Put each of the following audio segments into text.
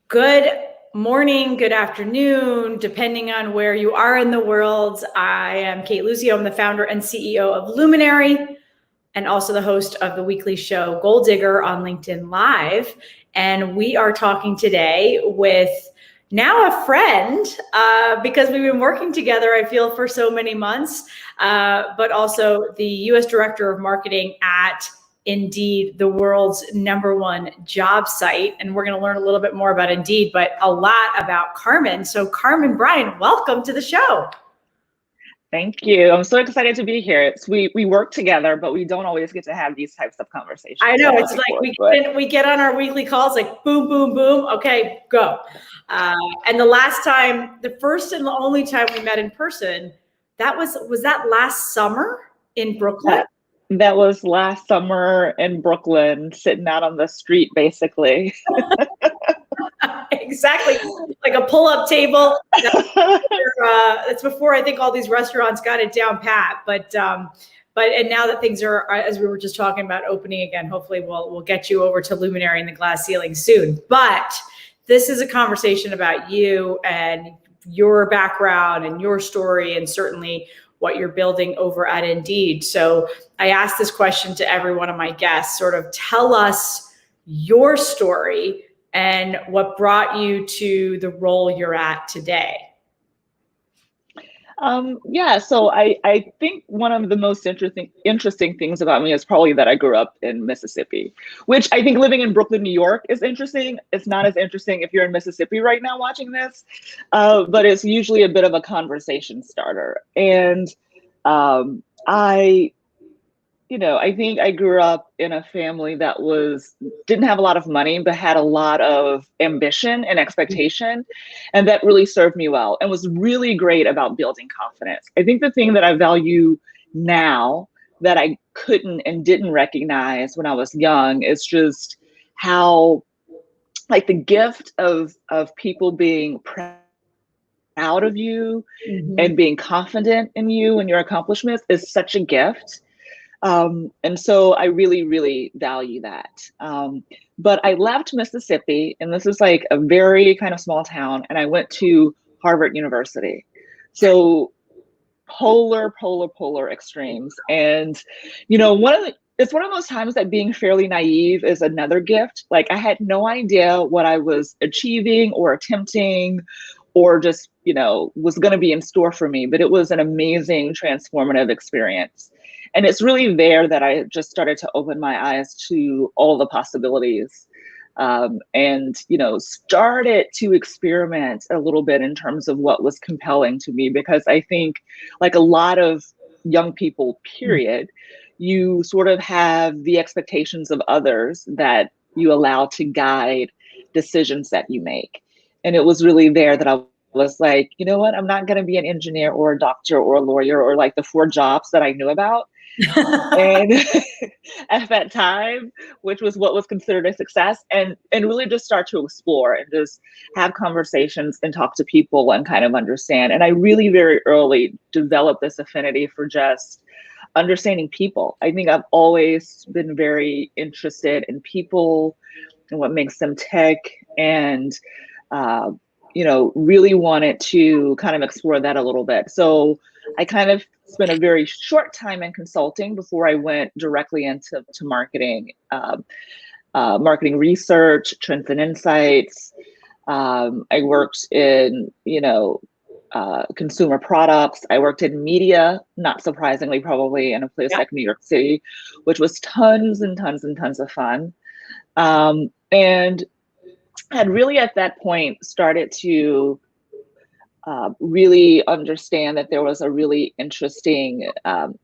Good morning, good afternoon, depending on where you are in the world. I am Cate Luzio. I'm the founder and CEO of Luminary and also the host of the weekly show Goaldigger on LinkedIn Live. And we are talking today with now a friend because we've been working together, I feel, for so many months, but also the US Director of Marketing at Indeed, the world's #1 job site. And we're going to learn a little bit more about Indeed, but a lot about Carmen. So Carmen Bryan, welcome to the show. Thank you. I'm so excited to be here. We work together, but we don't always get to have these types of conversations. I know, it's like we get on our weekly calls, like boom, boom, boom. Okay, go. And the first and the only time we met in person, was that last summer in Brooklyn? That was last summer in Brooklyn, sitting out on the street, basically. Exactly, like a pull-up table. That's before I think all these restaurants got it down pat. But and now that things are, as we were just talking about, opening again, hopefully we'll get you over to Luminary and the glass ceiling soon. But this is a conversation about you and your background and your story, and certainly what you're building over at Indeed. So I asked this question to every one of my guests, sort of tell us your story and what brought you to the role you're at today. So I think one of the most interesting things about me is probably that I grew up in Mississippi, which I think living in Brooklyn, New York is interesting. It's not as interesting if you're in Mississippi right now watching this, but it's usually a bit of a conversation starter. And I think I grew up in a family that didn't have a lot of money, but had a lot of ambition and expectation. And that really served me well and was really great about building confidence. I think the thing that I value now that I couldn't and didn't recognize when I was young is just how, like, the gift of people being proud of you and being confident in you and your accomplishments is such a gift. And so I really, really value that. But I left Mississippi, and this is like a very kind of small town, and I went to Harvard University. So polar extremes. And, it's one of those times that being fairly naive is another gift. Like, I had no idea what I was achieving or attempting or just, was going to be in store for me, but it was an amazing transformative experience. And it's really there that I just started to open my eyes to all the possibilities, and, started to experiment a little bit in terms of what was compelling to me, because I think, like a lot of young people, period, you sort of have the expectations of others that you allow to guide decisions that you make. And it was really there that I was like, you know what, I'm not going to be an engineer or a doctor or a lawyer or like the 4 jobs that I knew about. And at that time, which was what was considered a success, and really just start to explore and just have conversations and talk to people and kind of understand. And I really very early developed this affinity for just understanding people. I think I've always been very interested in people and what makes them tick, and really wanted to kind of explore that a little bit. So I kind of spent a very short time in consulting before I went directly into marketing, marketing research, trends and insights. I worked in, consumer products. I worked in media, not surprisingly, probably in a place like New York City, which was tons and tons and tons of fun. And had really at that point started to really understand that there was a really interesting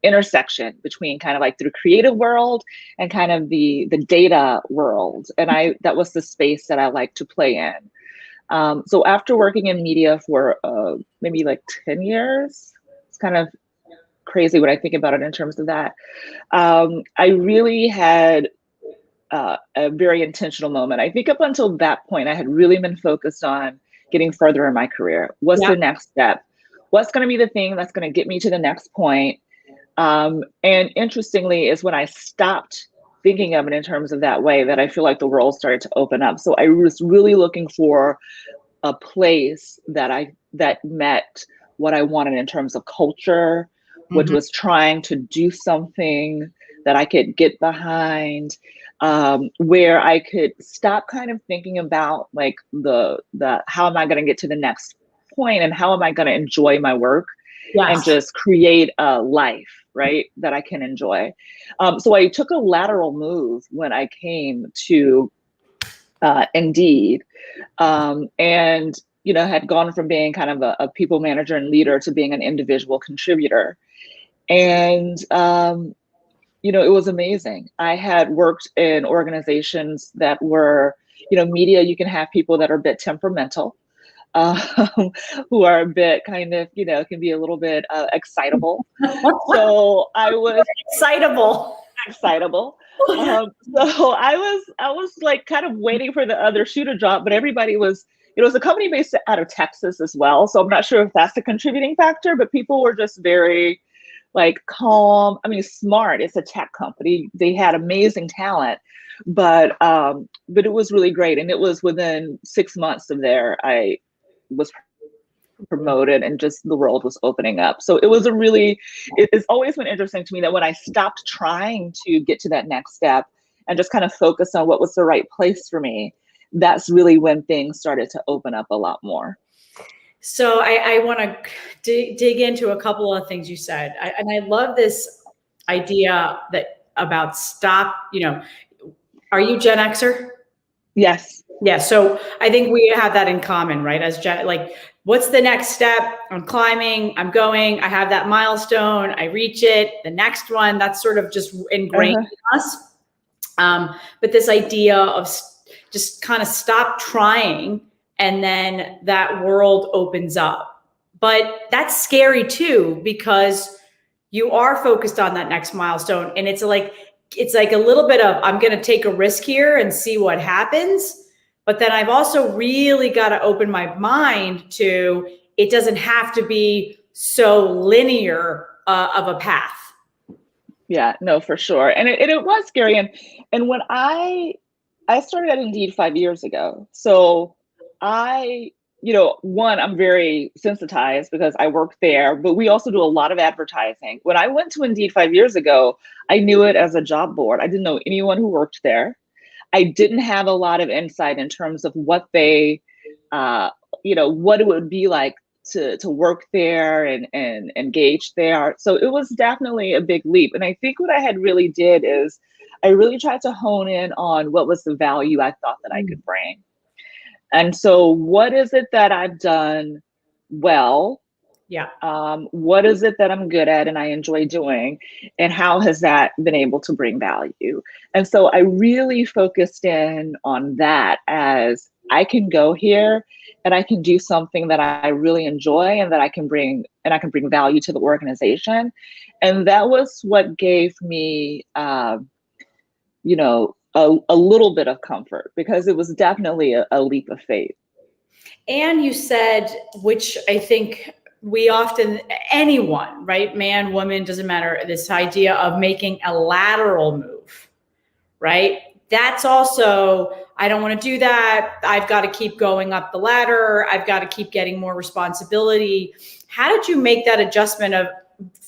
intersection between kind of like the creative world and kind of the data world. And that was the space that I like to play in. So after working in media for maybe like 10 years, it's kind of crazy when I think about it in terms of that. I really had a very intentional moment. I think up until that point, I had really been focused on getting further in my career. What's the next step? What's going to be the thing that's going to get me to the next point? And interestingly, is when I stopped thinking of it in terms of that way that I feel like the world started to open up. So I was really looking for a place that met what I wanted in terms of culture, which Mhm. was trying to do something that I could get behind, where I could stop kind of thinking about like the how am I going to get to the next point and how am I going to enjoy my work and Yes. just create a life, right, that I can enjoy. So I took a lateral move when I came to Indeed, and had gone from being kind of a people manager and leader to being an individual contributor. And it was amazing. I had worked in organizations that were, media. You can have people that are a bit temperamental, um, who are a bit kind of, can be a little bit excitable. So I was Excitable. excitable. So I was like kind of waiting for the other shoe to drop, but everybody was, it was a company based out of Texas as well. So I'm not sure if that's a contributing factor, but people were just very like calm. I mean, smart. It's a tech company. They had amazing talent, but it was really great. And it was within 6 months of there, I was promoted and just the world was opening up. So it's always been interesting to me that when I stopped trying to get to that next step and just kind of focus on what was the right place for me, that's really when things started to open up a lot more. So I want to dig into a couple of things you said. And I love this idea that about stop, are you Gen Xer? Yes. Yeah. So I think we have that in common, right? As Gen, like, what's the next step? I'm climbing, I'm going, I have that milestone, I reach it, the next one, that's sort of just ingrained in us. But this idea of just kind of stop trying and then that world opens up. But that's scary too, because you are focused on that next milestone. And it's like a little bit of, I'm going to take a risk here and see what happens. But then I've also really got to open my mind to, it doesn't have to be so linear of a path. Yeah, no, for sure. And it was scary. And when I started at Indeed 5 years ago, so one, I'm very sensitized because I work there, but we also do a lot of advertising. When I went to Indeed 5 years ago, I knew it as a job board. I didn't know anyone who worked there. I didn't have a lot of insight in terms of what what it would be like to work there and engage there. So it was definitely a big leap. And I think what I had really did is I really tried to hone in on what was the value I thought that I could bring. And so what is it that I've done well? Yeah. What is it that I'm good at and I enjoy doing? And how has that been able to bring value? And so I really focused in on that as I can go here and I can do something that I really enjoy and that I can bring value to the organization. And that was what gave me, a little bit of comfort because it was definitely a leap of faith. And you said, which I think we often, anyone, right? Man, woman, doesn't matter. This idea of making a lateral move, right? That's also, I don't want to do that. I've got to keep going up the ladder. I've got to keep getting more responsibility. How did you make that adjustment of,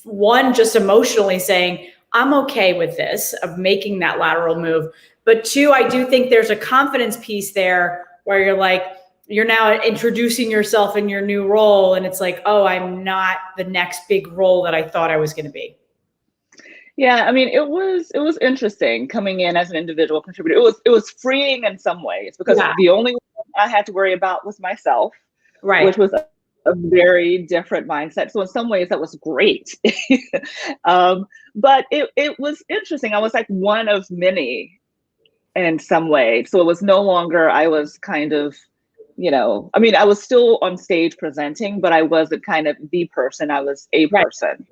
one, just emotionally saying, I'm okay with this, of making that lateral move. But two, I do think there's a confidence piece there where you're like, you're now introducing yourself in your new role. And it's like, oh, I'm not the next big role that I thought I was going to be. Yeah, I mean, it was interesting coming in as an individual contributor. It was freeing in some ways because the only one I had to worry about was myself, right? Which was a very different mindset. So in some ways that was great. But it was interesting. I was like one of many in some way. So it was no longer, I was kind of, I mean, I was still on stage presenting, but I wasn't kind of the person. I was a person.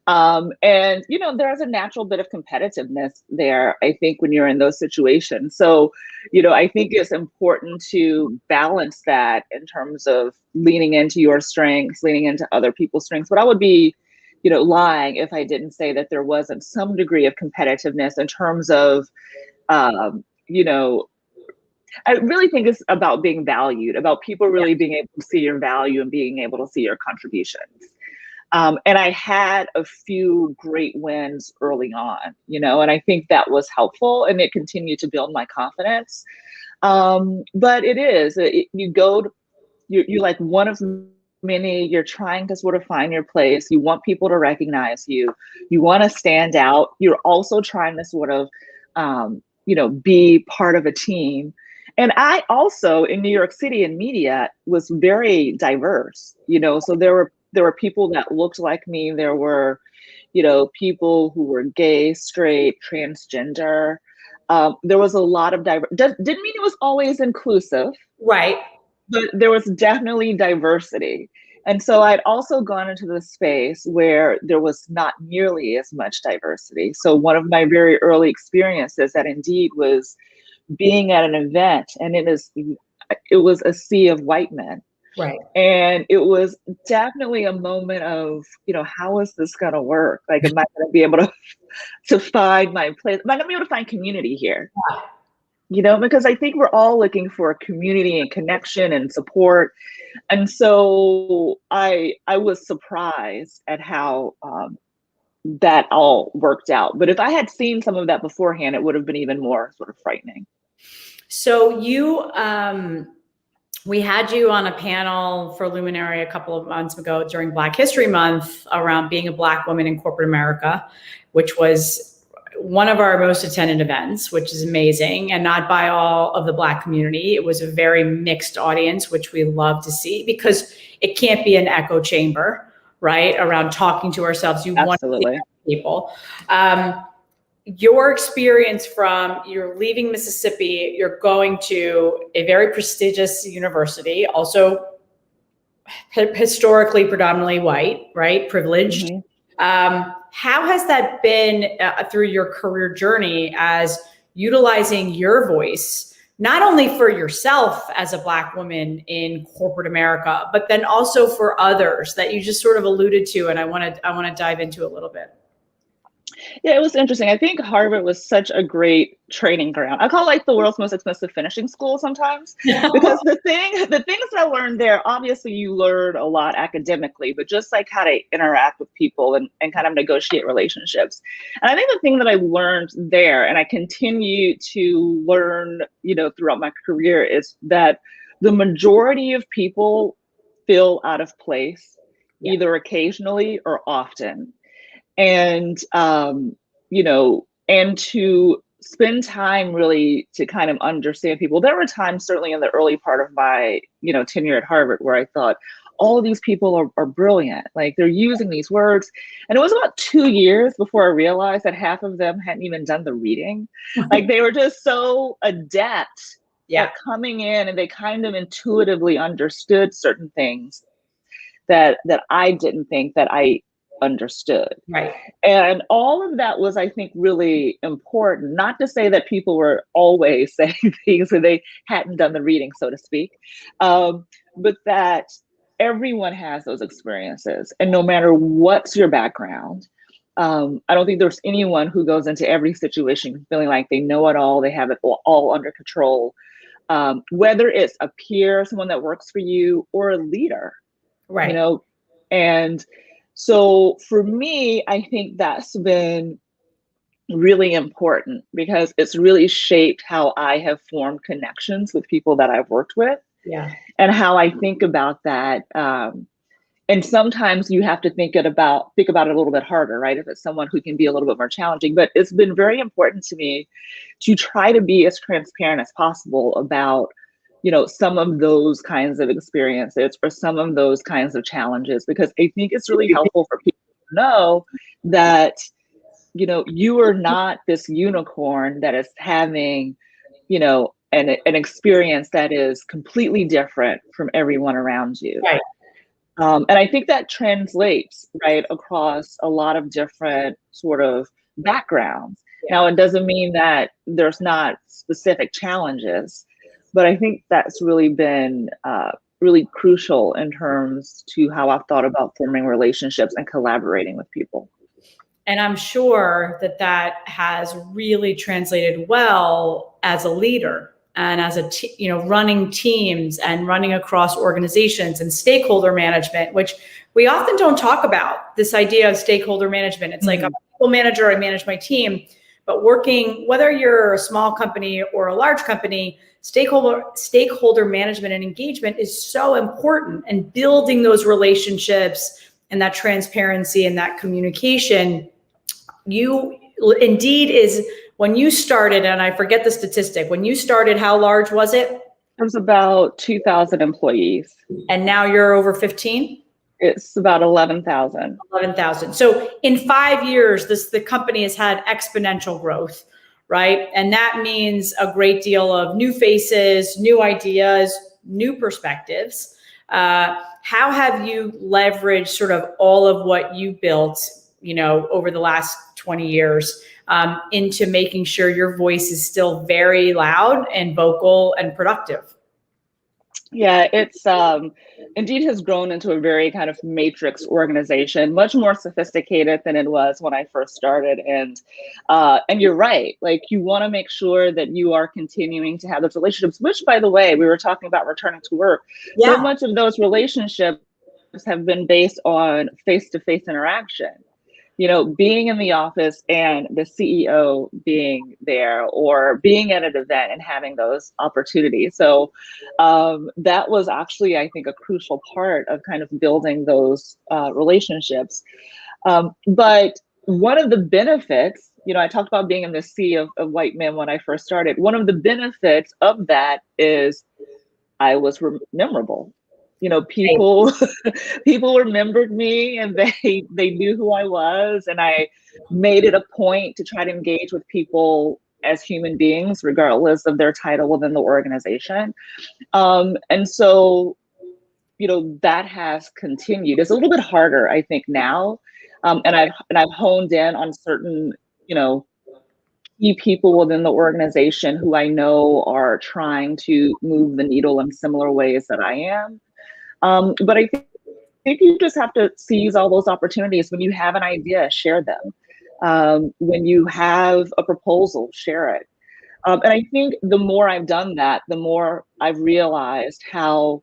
And there's a natural bit of competitiveness there, I think, when you're in those situations. So, I think it's important to balance that in terms of leaning into your strengths, leaning into other people's strengths. But I would be lying if I didn't say that there wasn't some degree of competitiveness in terms of, you know, I really think it's about being valued, about people really being able to see your value and being able to see your contributions. And I had a few great wins early on, and I think that was helpful, and it continued to build my confidence. But you're like one of many. You're trying to sort of find your place. You want people to recognize you. You want to stand out. You're also trying to sort of, be part of a team. And I also, in New York City in media, was very diverse, so there were people that looked like me. There were, people who were gay, straight, transgender. There was a lot of didn't mean it was always inclusive. Right. But there was definitely diversity. And so I'd also gone into the space where there was not nearly as much diversity. So one of my very early experiences at Indeed was being at an event, and it was a sea of white men. Right. And it was definitely a moment of, how is this going to work? Like, am I going to be able to find my place? Am I going to be able to find community here? Because I think we're all looking for community and connection and support. And so I was surprised at how that all worked out. But if I had seen some of that beforehand, it would have been even more sort of frightening. So we had you on a panel for Luminary a couple of months ago during Black History Month around being a Black woman in corporate America, which was one of our most attended events, which is amazing, and not by all of the Black community. It was a very mixed audience, which we love to see, because it can't be an echo chamber, right? Around talking to ourselves. You Absolutely. want to see people. Your experience from you're leaving Mississippi, you're going to a very prestigious university, also historically predominantly white, right? Privileged. Mm-hmm. How has that been through your career journey as utilizing your voice, not only for yourself as a Black woman in corporate America, but then also for others that you just sort of alluded to, and I want to dive into a little bit. Yeah, it was interesting. I think Harvard was such a great training ground. I call it like the world's most expensive finishing school sometimes, because the things that I learned there, obviously you learn a lot academically, but just like how to interact with people and kind of negotiate relationships. And I think the thing that I learned there, and I continue to learn, throughout my career, is that the majority of people feel out of place, either occasionally or often. And, and to spend time really to kind of understand people. There were times, certainly in the early part of my, tenure at Harvard, where I thought, all of these people are brilliant. Like, they're using these words. And it was about 2 years before I realized that half of them hadn't even done the reading. Like, they were just so adept at coming in, and they kind of intuitively understood certain things that I didn't think that I understood. Right. And all of that was, I think, really important. Not to say that people were always saying things where they hadn't done the reading, so to speak, but that everyone has those experiences. And no matter what's your background, I don't think there's anyone who goes into every situation feeling like they know it all, they have it all under control, whether it's a peer, someone that works for you, or a leader. Right. And so for me, I think that's been really important, because it's really shaped how I have formed connections with people that I've worked with, and how I think about that. And sometimes you have to think about it a little bit harder, right? If it's someone who can be a little bit more challenging. But it's been very important to me to try to be as transparent as possible about some of those kinds of experiences or some of those kinds of challenges, because I think it's really helpful for people to know that, you are not this unicorn that is having, an experience that is completely different from everyone around you. Right. And I think that translates right across a lot of different sort of backgrounds. Now, it doesn't mean that there's not specific challenges, but I think that's really been really crucial in terms to how I've thought about forming relationships and collaborating with people. And I'm sure that that has really translated well as a leader and as a running teams and running across organizations and stakeholder management, which we often don't talk about. This idea of stakeholder management. It's like I'm a people manager, I manage my team, but working, whether you're a small company or a large company, stakeholder management and engagement is so important, and building those relationships and that transparency and that communication. You indeed is, when you started, and I forget the statistic, when you started, how large was it? It was about 2,000 employees. And now you're over 15? It's about 11,000. 11,000. So in 5 years, the company has had exponential growth, right? And that means a great deal of new faces, new ideas, new perspectives. How have you leveraged sort of all of what you built, over the last 20 years into making sure your voice is still very loud and vocal and productive? Yeah, it's Indeed has grown into a very kind of matrix organization, much more sophisticated than it was when I first started. And you're right, like you want to make sure that you are continuing to have those relationships, which, by the way, we were talking about returning to work. Yeah. So much of those relationships have been based on face-to-face interaction. Being in the office and the CEO being there, or being at an event and having those opportunities. So that was actually, I think, a crucial part of kind of building those relationships. But one of the benefits, I talked about being in the sea of white men when I first started. One of the benefits of that is I was memorable. People people remembered me, and they knew who I was, and I made it a point to try to engage with people as human beings, regardless of their title within the organization. And so, that has continued. It's a little bit harder, I think, now, and I've honed in on certain, key people within the organization who I know are trying to move the needle in similar ways that I am. But I think you just have to seize all those opportunities. When you have an idea, share them. When you have a proposal, share it. And I think the more I've done that, the more I've realized how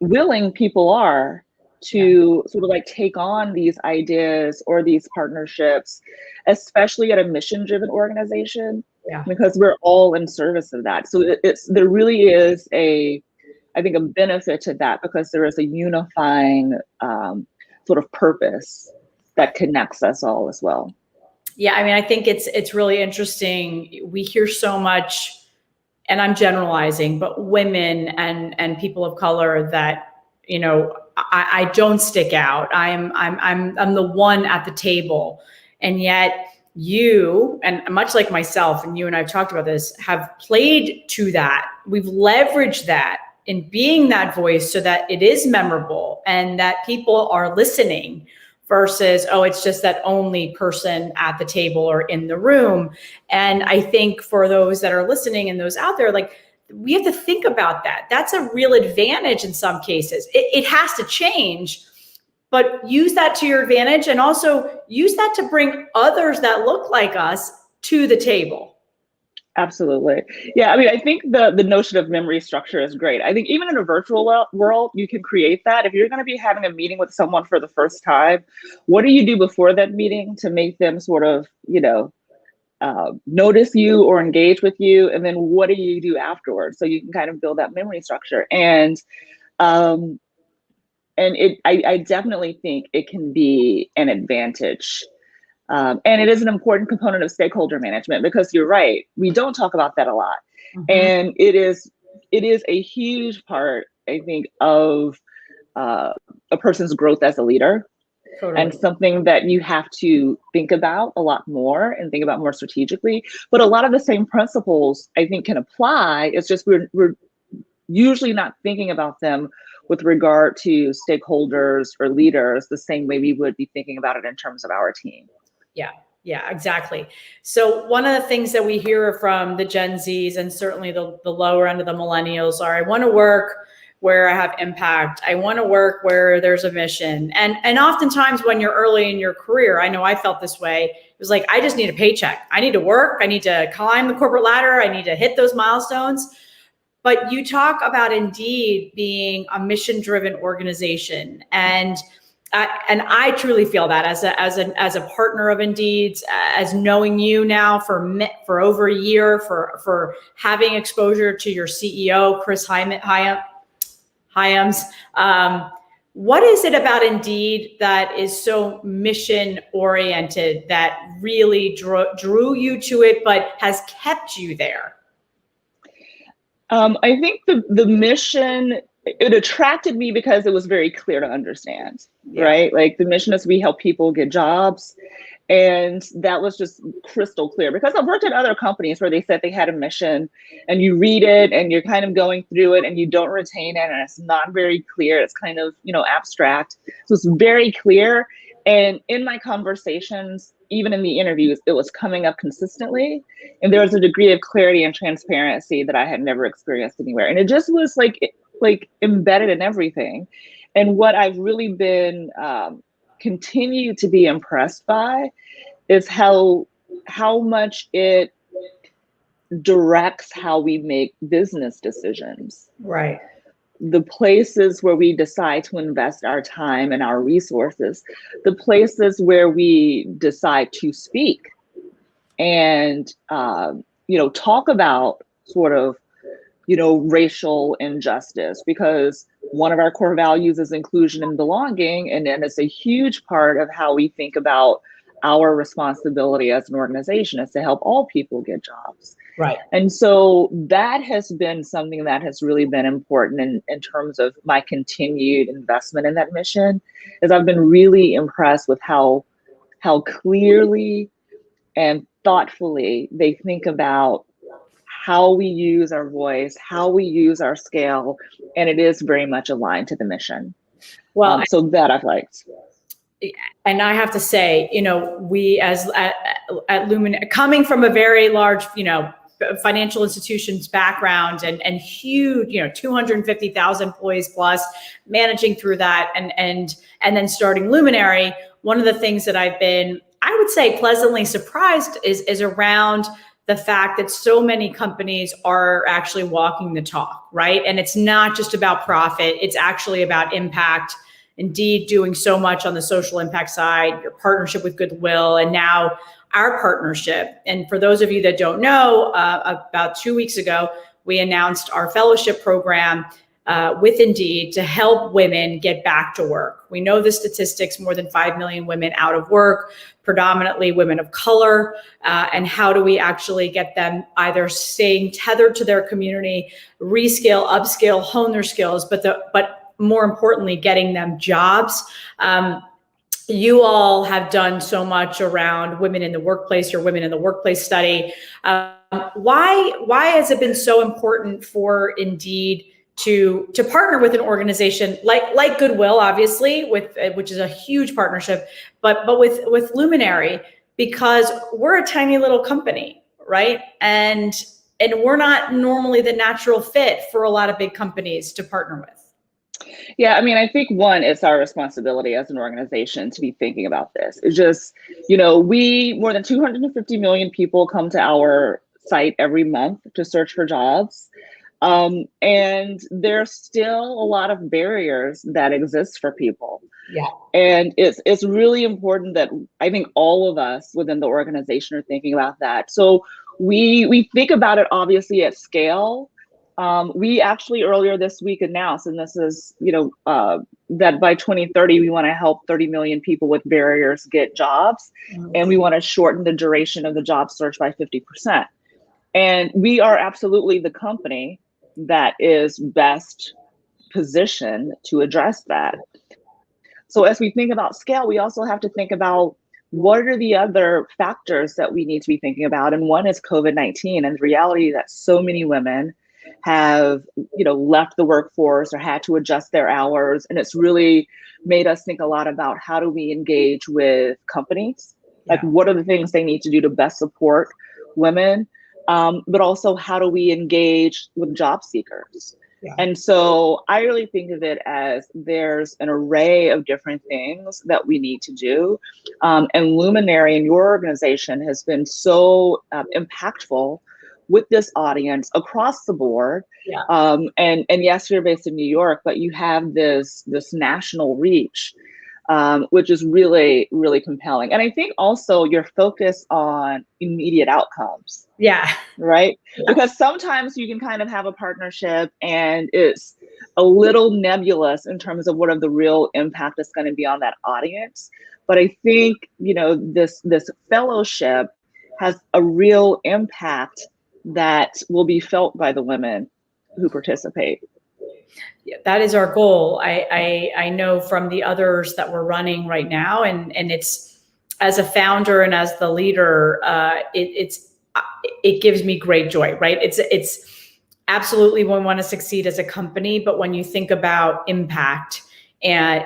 willing people are to sort of like take on these ideas or these partnerships, especially at a mission-driven organization, because we're all in service of that. So there really is I think, a benefit to that, because there is a unifying sort of purpose that connects us all as well. Yeah, I mean, I think it's really interesting. We hear so much, and I'm generalizing, but women and people of color that, I don't stick out. I'm the one at the table, and yet you, and much like myself, and you and I've talked about this, have played to that. We've leveraged that in being that voice so that it is memorable and that people are listening, versus, oh, it's just that only person at the table or in the room. And I think for those that are listening and those out there, like, we have to think about that. That's a real advantage in some cases. It has to change, but use that to your advantage, and also use that to bring others that look like us to the table. Absolutely. Yeah, I mean, I think the notion of memory structure is great. I think even in a virtual world, you can create that. If you're going to be having a meeting with someone for the first time, what do you do before that meeting to make them sort of, notice you or engage with you? And then what do you do afterwards? So you can kind of build that memory structure. And I definitely think it can be an advantage. And it is an important component of stakeholder management, because you're right, we don't talk about that a lot. Mm-hmm. And it is a huge part, I think, of a person's growth as a leader. Totally. And something that you have to think about a lot more and think about more strategically. But a lot of the same principles, I think, can apply. It's just we're usually not thinking about them with regard to stakeholders or leaders the same way we would be thinking about it in terms of our team. Yeah. Yeah, exactly. So one of the things that we hear from the Gen Zs and certainly the lower end of the millennials are, I want to work where I have impact. I want to work where there's a mission. And oftentimes when you're early in your career, I know I felt this way. It was like, I just need a paycheck. I need to work. I need to climb the corporate ladder. I need to hit those milestones. But you talk about Indeed being a mission-driven organization, and I truly feel that as a partner of Indeed's, as knowing you now for over a year, for having exposure to your CEO Chris Hyams. What is it about Indeed that is so mission oriented that really drew you to it, but has kept you there? I think the mission, it attracted me because it was very clear to understand, right? Like the mission is we help people get jobs. And that was just crystal clear, because I've worked at other companies where they said they had a mission and you read it and you're kind of going through it and you don't retain it and it's not very clear. It's kind of, abstract. So it's very clear. And in my conversations, even in the interviews, it was coming up consistently. And there was a degree of clarity and transparency that I had never experienced anywhere. And it just was like embedded in everything. And what I've really been continue to be impressed by is how much it directs how we make business decisions. Right. The places where we decide to invest our time and our resources, the places where we decide to speak and, talk about sort of, racial injustice, because one of our core values is inclusion and belonging. And it's a huge part of how we think about our responsibility as an organization is to help all people get jobs. Right. And so that has been something that has really been important in terms of my continued investment in that mission, is I've been really impressed with how clearly and thoughtfully they think about how we use our voice, how we use our scale, and it is very much aligned to the mission. Well, so that I've liked. And I have to say, we at Lumen, coming from a very large, financial institutions background and huge, 250,000 employees plus, managing through that and then starting Luminary, one of the things that I've been, I would say, pleasantly surprised is around the fact that so many companies are actually walking the talk, right? And it's not just about profit, it's actually about impact. Indeed, doing so much on the social impact side, your partnership with Goodwill, and now our partnership. And for those of you that don't know, about 2 weeks ago, we announced our fellowship program with Indeed to help women get back to work. We know the statistics, more than 5 million women out of work, predominantly women of color. And how do we actually get them either staying tethered to their community, rescale, upscale, hone their skills, but more importantly, getting them jobs. You all have done so much around women in the workplace, your women in the workplace study. Why has it been so important for Indeed to partner with an organization like Goodwill, obviously, which is a huge partnership, but with Luminary, because we're a tiny little company, right? And we're not normally the natural fit for a lot of big companies to partner with. Yeah, I mean, I think one, it's our responsibility as an organization to be thinking about this. It's just, more than 250 million people come to our site every month to search for jobs. And there's still a lot of barriers that exist for people. Yeah. And it's really important that I think all of us within the organization are thinking about that. So we think about it obviously at scale. We actually earlier this week announced, and this is, that by 2030, we want to help 30 million people with barriers get jobs. Mm-hmm. And we want to shorten the duration of the job search by 50%. And we are absolutely the company that is best positioned to address that. So as we think about scale, we also have to think about what are the other factors that we need to be thinking about. And one is COVID-19 and the reality that so many women have, left the workforce or had to adjust their hours. And it's really made us think a lot about how do we engage with companies Like, what are the things they need to do to best support women? But also, how do we engage with job seekers? Yeah. And so I really think of it as there's an array of different things that we need to do. And Luminary in your organization has been so impactful with this audience across the board. Yeah. And yes, you're based in New York, but you have this national reach, which is really, really compelling. And I think also your focus on immediate outcomes. Yeah. Right? Yeah. Because sometimes you can kind of have a partnership and it's a little nebulous in terms of what are the real impact is going to be on that audience. But I think, this fellowship has a real impact that will be felt by the women who participate. Yeah, that is our goal. I know from the others that we're running right now, and it's, as a founder and as the leader, it gives me great joy, right? It's absolutely, we want to succeed as a company, but when you think about impact, and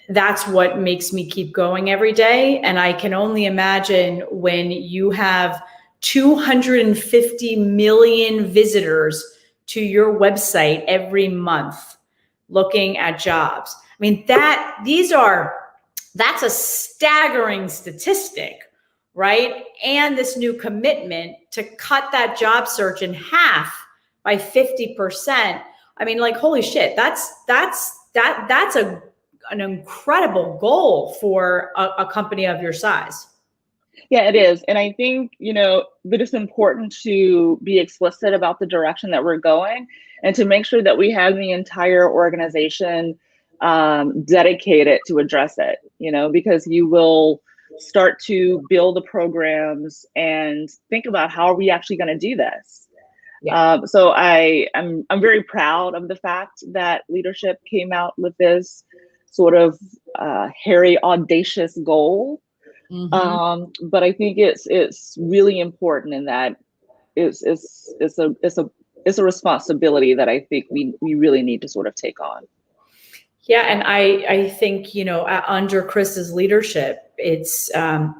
that's what makes me keep going every day. And I can only imagine when you have 250 million visitors to your website every month looking at jobs. I mean, that's a staggering statistic, right? And this new commitment to cut that job search in half by 50%. I mean, like, holy shit, that's an incredible goal for a company of your size. Yeah, it is. And I think, that it's important to be explicit about the direction that we're going and to make sure that we have the entire organization dedicated to address it, because you will start to build the programs and think about how are we actually going to do this. Yeah. So I'm very proud of the fact that leadership came out with this sort of hairy, audacious goal. Mm-hmm. But I think it's really important in that it's a responsibility that I think we really need to sort of take on. Yeah, and I think under Chris's leadership, it's I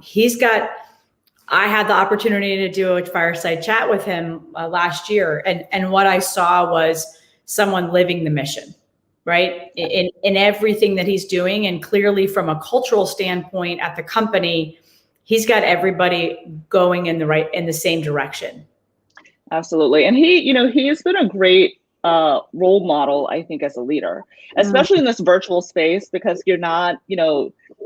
had the opportunity to do a fireside chat with him last year, and what I saw was someone living the mission, right? In everything that he's doing, and clearly from a cultural standpoint at the company, he's got everybody going in the same direction. Absolutely, and he has been a great role model, I think, as a leader, especially in this virtual space, because you're not,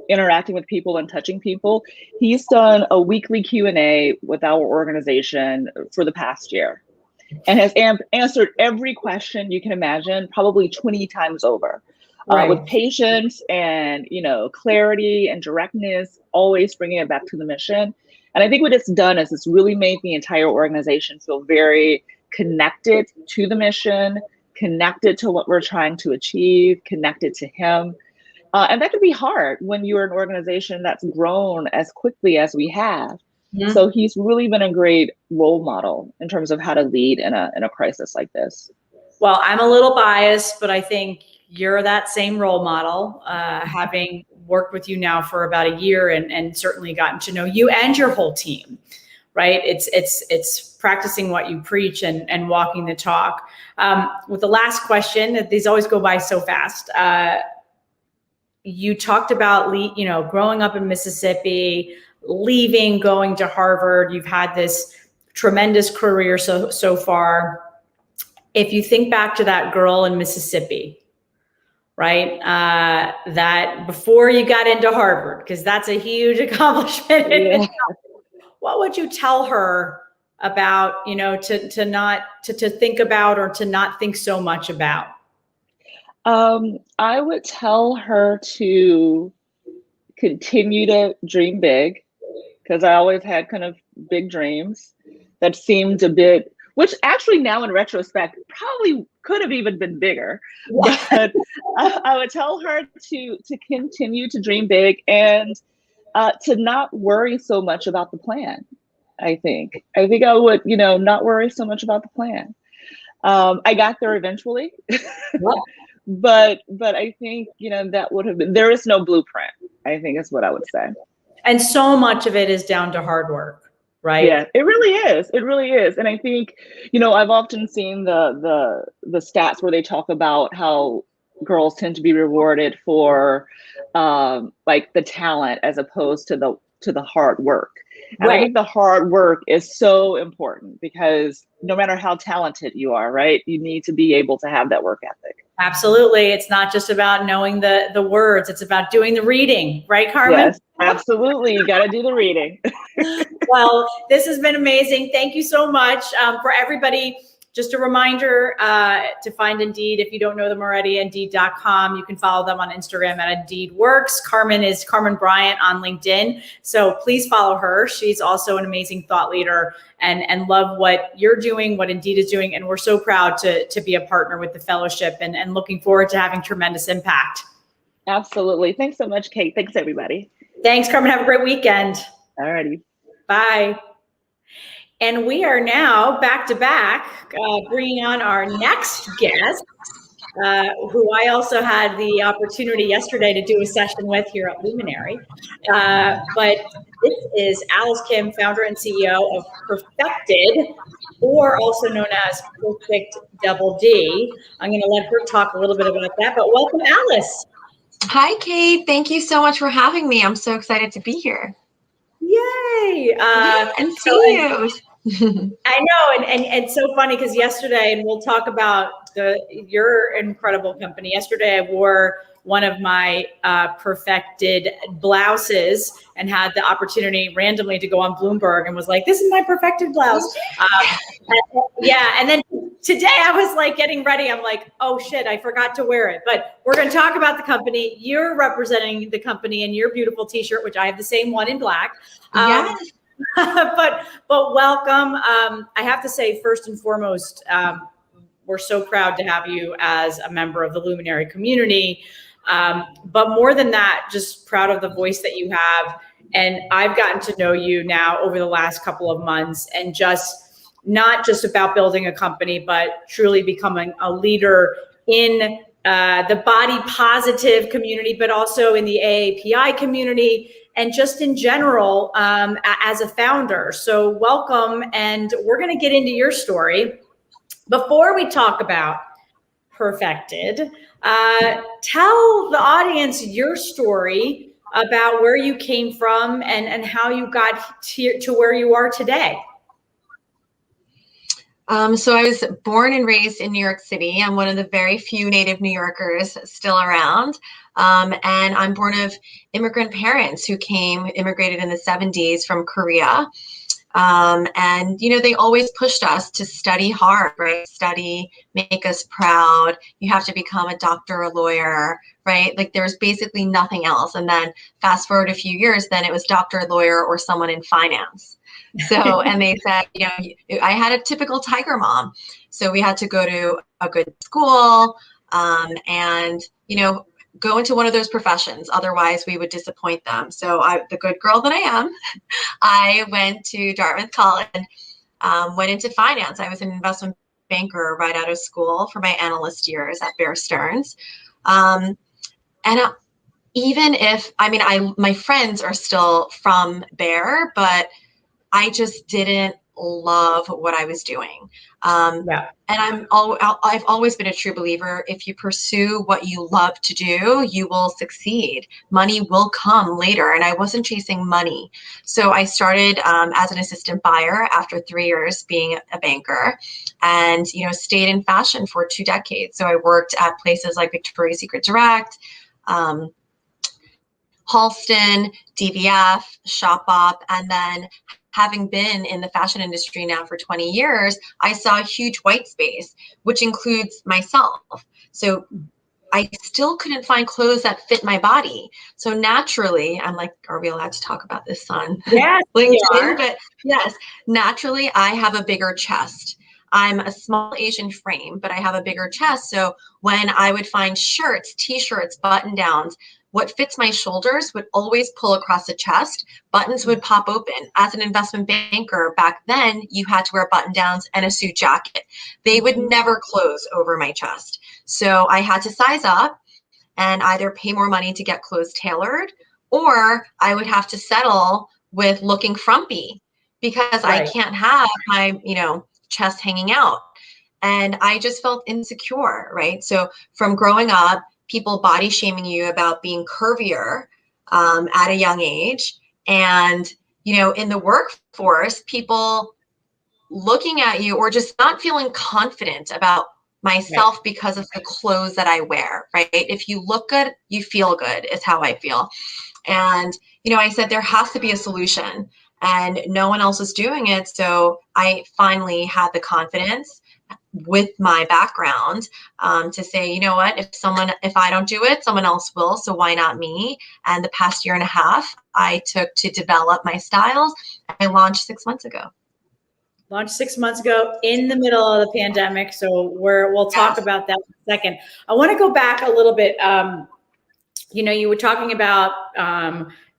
interacting with people and touching people. He's done a weekly Q&A with our organization for the past year and has answered every question you can imagine, probably 20 times over, right, with patience and, clarity and directness, always bringing it back to the mission. And I think what it's done is it's really made the entire organization feel very connected to the mission, connected to what we're trying to achieve, connected to him. And that can be hard when you're an organization that's grown as quickly as we have. Mm-hmm. So he's really been a great role model in terms of how to lead in a crisis like this. Well, I'm a little biased, but I think you're that same role model, having worked with you now for about a year and certainly gotten to know you and your whole team, right? It's practicing what you preach and walking the talk. With the last question, these always go by so fast. You talked about, growing up in Mississippi, leaving, going to Harvard. You've had this tremendous career so far. If you think back to that girl in Mississippi, right? That before you got into Harvard, because that's a huge accomplishment. Yeah. What would you tell her about, to think about or to not think so much about? I would tell her to continue to dream big, because I always had kind of big dreams that seemed a bit, which actually now in retrospect probably could have even been bigger. But I would tell her to continue to dream big and to not worry so much about the plan. I think I would, not worry so much about the plan. I got there eventually. But I think, that would have been, there is no blueprint, I think is what I would say. And so much of it is down to hard work, right? Yeah, it really is. It really is. And I think, I've often seen the stats where they talk about how girls tend to be rewarded for like the talent as opposed to the hard work. And I Right. think the hard work is so important because no matter how talented you are, right, you need to be able to have that work ethic. Absolutely. It's not just about knowing the words. It's about doing the reading, right, Carmen? Yes, absolutely. You got to do the reading. Well, this has been amazing. Thank you so much. For everybody, just a reminder to find Indeed. If you don't know them already, Indeed.com. You can follow them on Instagram at IndeedWorks. Carmen is Carmen Bryant on LinkedIn. So please follow her. She's also an amazing thought leader and love what you're doing, what Indeed is doing. And we're so proud to be a partner with the fellowship and looking forward to having tremendous impact. Absolutely. Thanks so much, Cate. Thanks, everybody. Thanks, Carmen. Have a great weekend. All righty. Bye. And we are now back to back, bringing on our next guest, who I also had the opportunity yesterday to do a session with here at Luminary. But this is Alice Kim, founder and CEO of Perfected, or also known as Perfect Double D. I'm going to let her talk a little bit about that, but welcome, Alice. Hi, Cate. Thank you so much for having me. I'm so excited to be here. Yay! And see you. I know, and it's so funny because yesterday, and we'll talk about your incredible company. Yesterday, I wore one of my Perfected blouses and had the opportunity randomly to go on Bloomberg and was like, "This is my Perfected blouse." And then today I was like getting ready. I'm like, "Oh shit, I forgot to wear it." But we're going to talk about the company. You're representing the company in your beautiful T-shirt, which I have the same one in black. Yes. but welcome. I have to say, first and foremost, we're so proud to have you as a member of the Luminary community. But more than that, just proud of the voice that you have. And I've gotten to know you now over the last couple of months, and just not just about building a company, but truly becoming a leader in the body positive community, but also in the AAPI community, and just in general as a founder. So welcome, and we're going to get into your story. Before we talk about Perfected, tell the audience your story about where you came from and how you got to where you are today. So I was born and raised in New York City. I'm one of the very few native New Yorkers still around. And I'm born of immigrant parents who immigrated in the 70s from Korea. And, they always pushed us to study hard, right? Study, make us proud. You have to become a doctor, a lawyer, right? Like there was basically nothing else. And then fast forward a few years, then it was doctor, lawyer, or someone in finance. So, and they said, I had a typical tiger mom. So we had to go to a good school and, go into one of those professions. Otherwise, we would disappoint them. So the good girl that I am, I went to Dartmouth College and went into finance. I was an investment banker right out of school for my analyst years at Bear Stearns. Even if, my friends are still from Bear, but I just didn't love what I was doing. And I've always been a true believer. If you pursue what you love to do, you will succeed. Money will come later. And I wasn't chasing money. So I started as an assistant buyer after 3 years being a banker, and, stayed in fashion for 2 decades. So I worked at places like Victoria's Secret Direct, Halston, DVF, Shopbop, and then having been in the fashion industry now for 20 years, I saw a huge white space, which includes myself. So I still couldn't find clothes that fit my body. So naturally, I'm like, are we allowed to talk about this on LinkedIn? But yes, naturally, I have a bigger chest. I'm a small Asian frame, but I have a bigger chest. So when I would find shirts, T-shirts, button downs, what fits my shoulders would always pull across the chest. Buttons would pop open. As an investment banker back then, you had to wear button downs and a suit jacket. They would never close over my chest. So I had to size up and either pay more money to get clothes tailored or I would have to settle with looking frumpy because I can't have my, chest hanging out. And I just felt insecure, right? So from growing up, people body shaming you about being curvier at a young age. And, in the workforce, people looking at you or just not feeling confident about myself because of the clothes that I wear, right? If you look good, you feel good is how I feel. And, I said there has to be a solution and no one else is doing it. So I finally had the confidence with my background to say, you know what, if I don't do it, someone else will. So why not me? And the past year and a half I took to develop my styles. I launched 6 months ago. Launched 6 months ago in the middle of the pandemic. So we'll talk about that in a second. I want to go back a little bit. You were talking about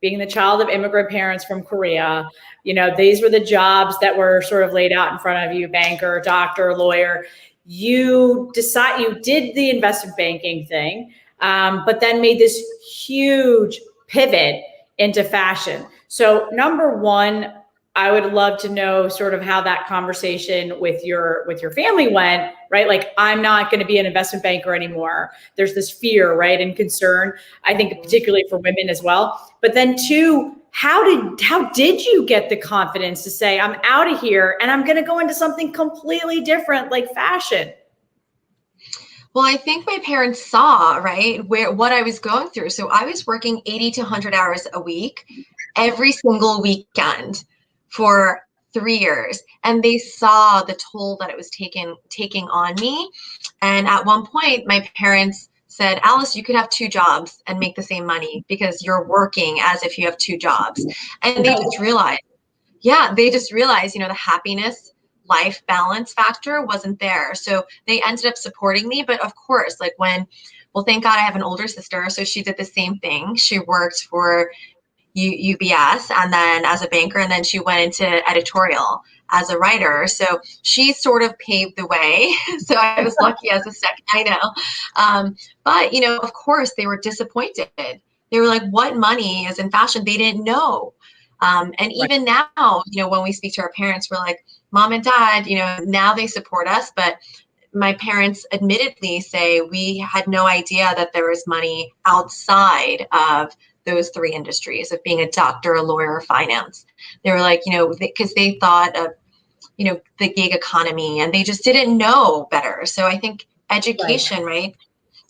being the child of immigrant parents from Korea. These were the jobs that were sort of laid out in front of you: banker, doctor, lawyer. You did the investment banking thing, but then made this huge pivot into fashion. So number one, I would love to know sort of how that conversation with your family went, right? Like, I'm not going to be an investment banker anymore. There's this fear, right, and concern, I think, particularly for women as well. But then two, how did you get the confidence to say, I'm out of here and I'm going to go into something completely different, like fashion? Well, I think my parents saw, right, what I was going through. So I was working 80 to 100 hours a week, every single weekend for 3 years. And they saw the toll that it was taking on me. And at one point, my parents said, Alice, you could have 2 jobs and make the same money because you're working as if you have 2 jobs. And they just realized, the happiness, life balance factor wasn't there. So they ended up supporting me. But of course, thank God I have an older sister. So she did the same thing. She worked for UBS and then as a banker, and then she went into editorial as a writer. So she sort of paved the way. So I was lucky as a second, I know. But, of course they were disappointed. They were like, what money is in fashion? They didn't know. And even now, when we speak to our parents, we're like, Mom and Dad, now they support us, but my parents admittedly say we had no idea that there was money outside of those 3 industries of being a doctor, a lawyer, or finance. They were like, because they thought of, the gig economy and they just didn't know better. So I think education, right?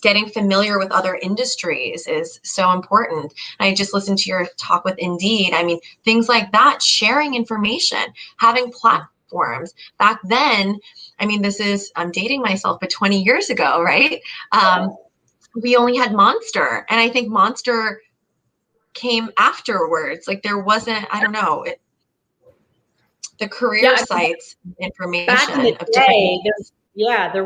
Getting familiar with other industries is so important. I just listened to your talk with Indeed. I mean, things like that, sharing information, having platforms. Back then, I mean, I'm dating myself, but 20 years ago, right? We only had Monster. And I think Monster came afterwards. Like there wasn't, I don't know, the career sites information back in the of day, different. there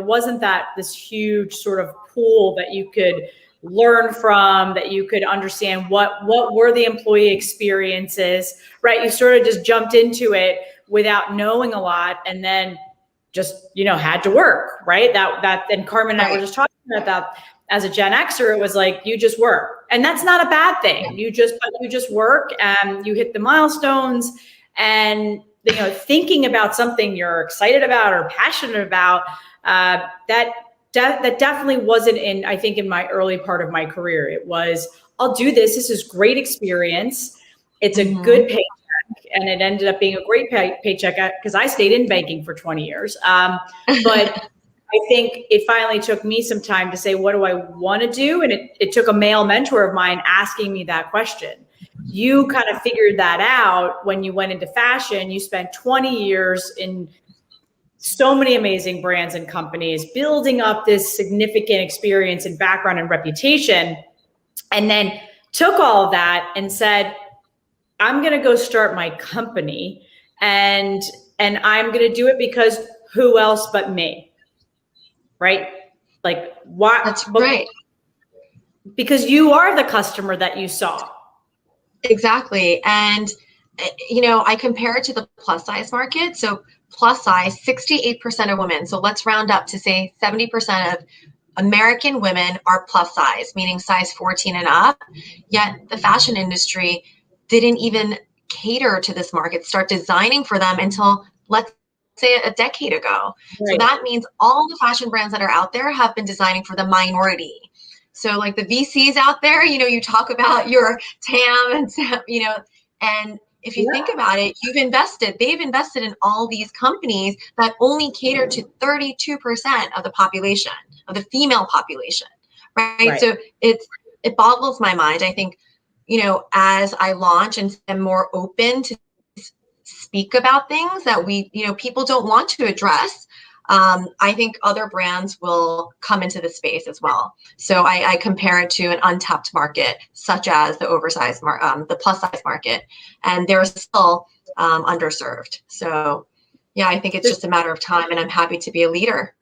wasn't this huge sort of pool that you could learn from, that you could understand what were the employee experiences, right? You sort of just jumped into it without knowing a lot, and then just had to work, right? That and Carmen and I were just talking about that. As a Gen Xer, it was like, you just work. And that's not a bad thing. You just work and you hit the milestones, and, thinking about something you're excited about or passionate about, that definitely wasn't I think in my early part of my career. It was, I'll do this. This is great experience. It's a good paycheck. And it ended up being a great paycheck because I stayed in banking for 20 years. But I think it finally took me some time to say, what do I want to do? And it took a male mentor of mine asking me that question. You kind of figured that out when you went into fashion. You spent 20 years in so many amazing brands and companies, building up this significant experience and background and reputation, and then took all of that and said, I'm going to go start my company, and I'm going to do it because who else but me? Right? Like, why? That's right. Because you are the customer that you saw. Exactly. And, I compare it to the plus size market. So plus size, 68% of women. So let's round up to say 70% of American women are plus size, meaning size 14 and up, yet the fashion industry didn't even cater to this market, start designing for them until, let's say, a decade ago. Right. So that means all the fashion brands that are out there have been designing for the minority. So like the VCs out there, you talk about your TAM and, and if you think about it, they've invested in all these companies that only cater to 32% of the population, of the female population, right? So it boggles my mind. I think, as I launch and am more open to speak about things that people don't want to address, I think other brands will come into the space as well. So I compare it to an untapped market, such as the the plus size market, and they're still underserved. So yeah, I think it's just a matter of time, and I'm happy to be a leader.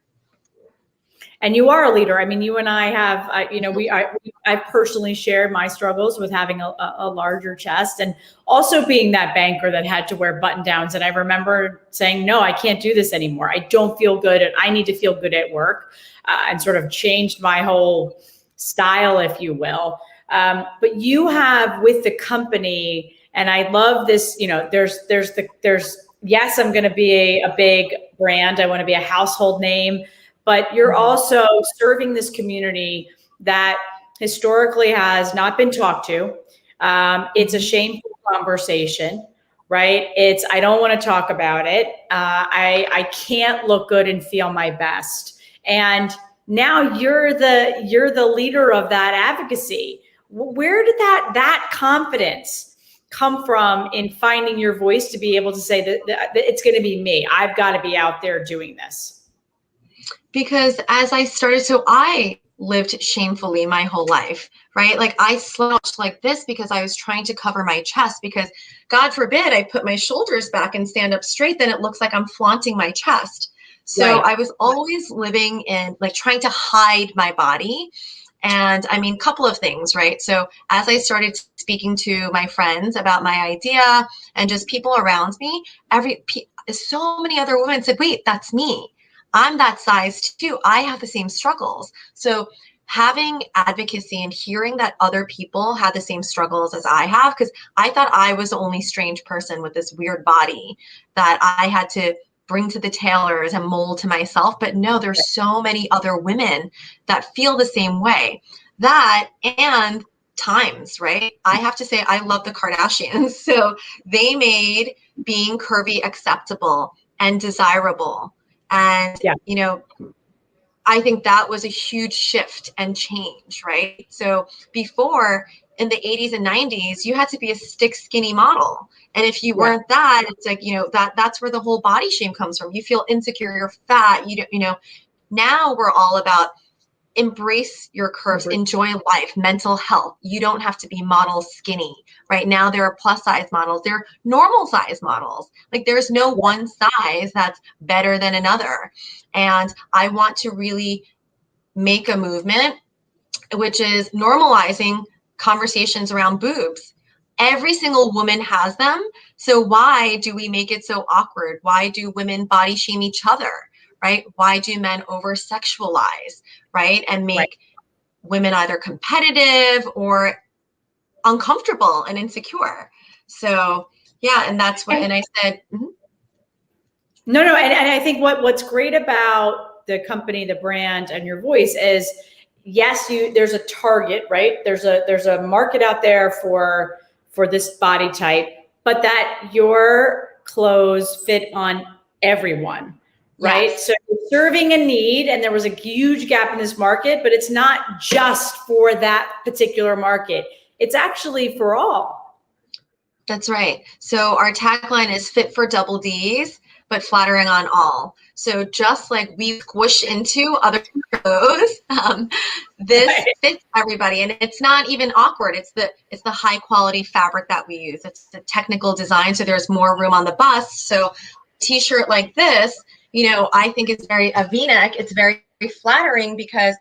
And you are a leader. I mean, you and I have, I've personally shared my struggles with having a larger chest, and also being that banker that had to wear button downs. And I remember saying, no, I can't do this anymore. I don't feel good, and I need to feel good at work, and sort of changed my whole style, if you will. But you have with the company, and I love this, yes, I'm going to be a big brand. I want to be a household name. But you're also serving this community that historically has not been talked to. It's a shameful conversation, right? I don't want to talk about it. I can't look good and feel my best. And now you're the leader of that advocacy. Where did that confidence come from in finding your voice to be able to say that it's going to be me? I've got to be out there doing this. Because as I started, so I lived shamefully my whole life, right? Like I slouched like this because I was trying to cover my chest, because God forbid I put my shoulders back and stand up straight, then it looks like I'm flaunting my chest. So I was always living in like trying to hide my body. And I mean, a couple of things, right? So as I started speaking to my friends about my idea and just people around me, so many other women said, wait, that's me. I'm that size too. I have the same struggles. So having advocacy and hearing that other people had the same struggles as I have, because I thought I was the only strange person with this weird body that I had to bring to the tailors and mold to myself. But no, there's so many other women that feel the same way. That and times, right? I have to say, I love the Kardashians. So they made being curvy acceptable and desirable. And, I think that was a huge shift and change, right? So before, in the 80s and 90s, you had to be a stick skinny model. And if you weren't that, it's like, that's where the whole body shame comes from. You feel insecure, you're fat, now we're all about embrace your curves, enjoy life, mental health. You don't have to be model skinny. Right now, there are plus size models. There are normal size models. Like there's no one size that's better than another. And I want to really make a movement, which is normalizing conversations around boobs. Every single woman has them. So why do we make it so awkward? Why do women body shame each other? Right? Why do men over sexualize, right? And make women either competitive or uncomfortable and insecure. So yeah, and that's what, and I said, No, and I think what's great about the company, the brand, and your voice is, yes, there's a target, right? There's a market out there for this body type, but that your clothes fit on everyone. Right. Yes. So serving a need, and there was a huge gap in this market, but it's not just for that particular market. It's actually for all. That's right. So our tagline is fit for double D's, but flattering on all. So just like we squish into other clothes, this fits everybody, and it's not even awkward. It's the high quality fabric that we use. It's the technical design, so there's more room on the bust. So a t-shirt like this, I think it's a V-neck. It's very, very flattering because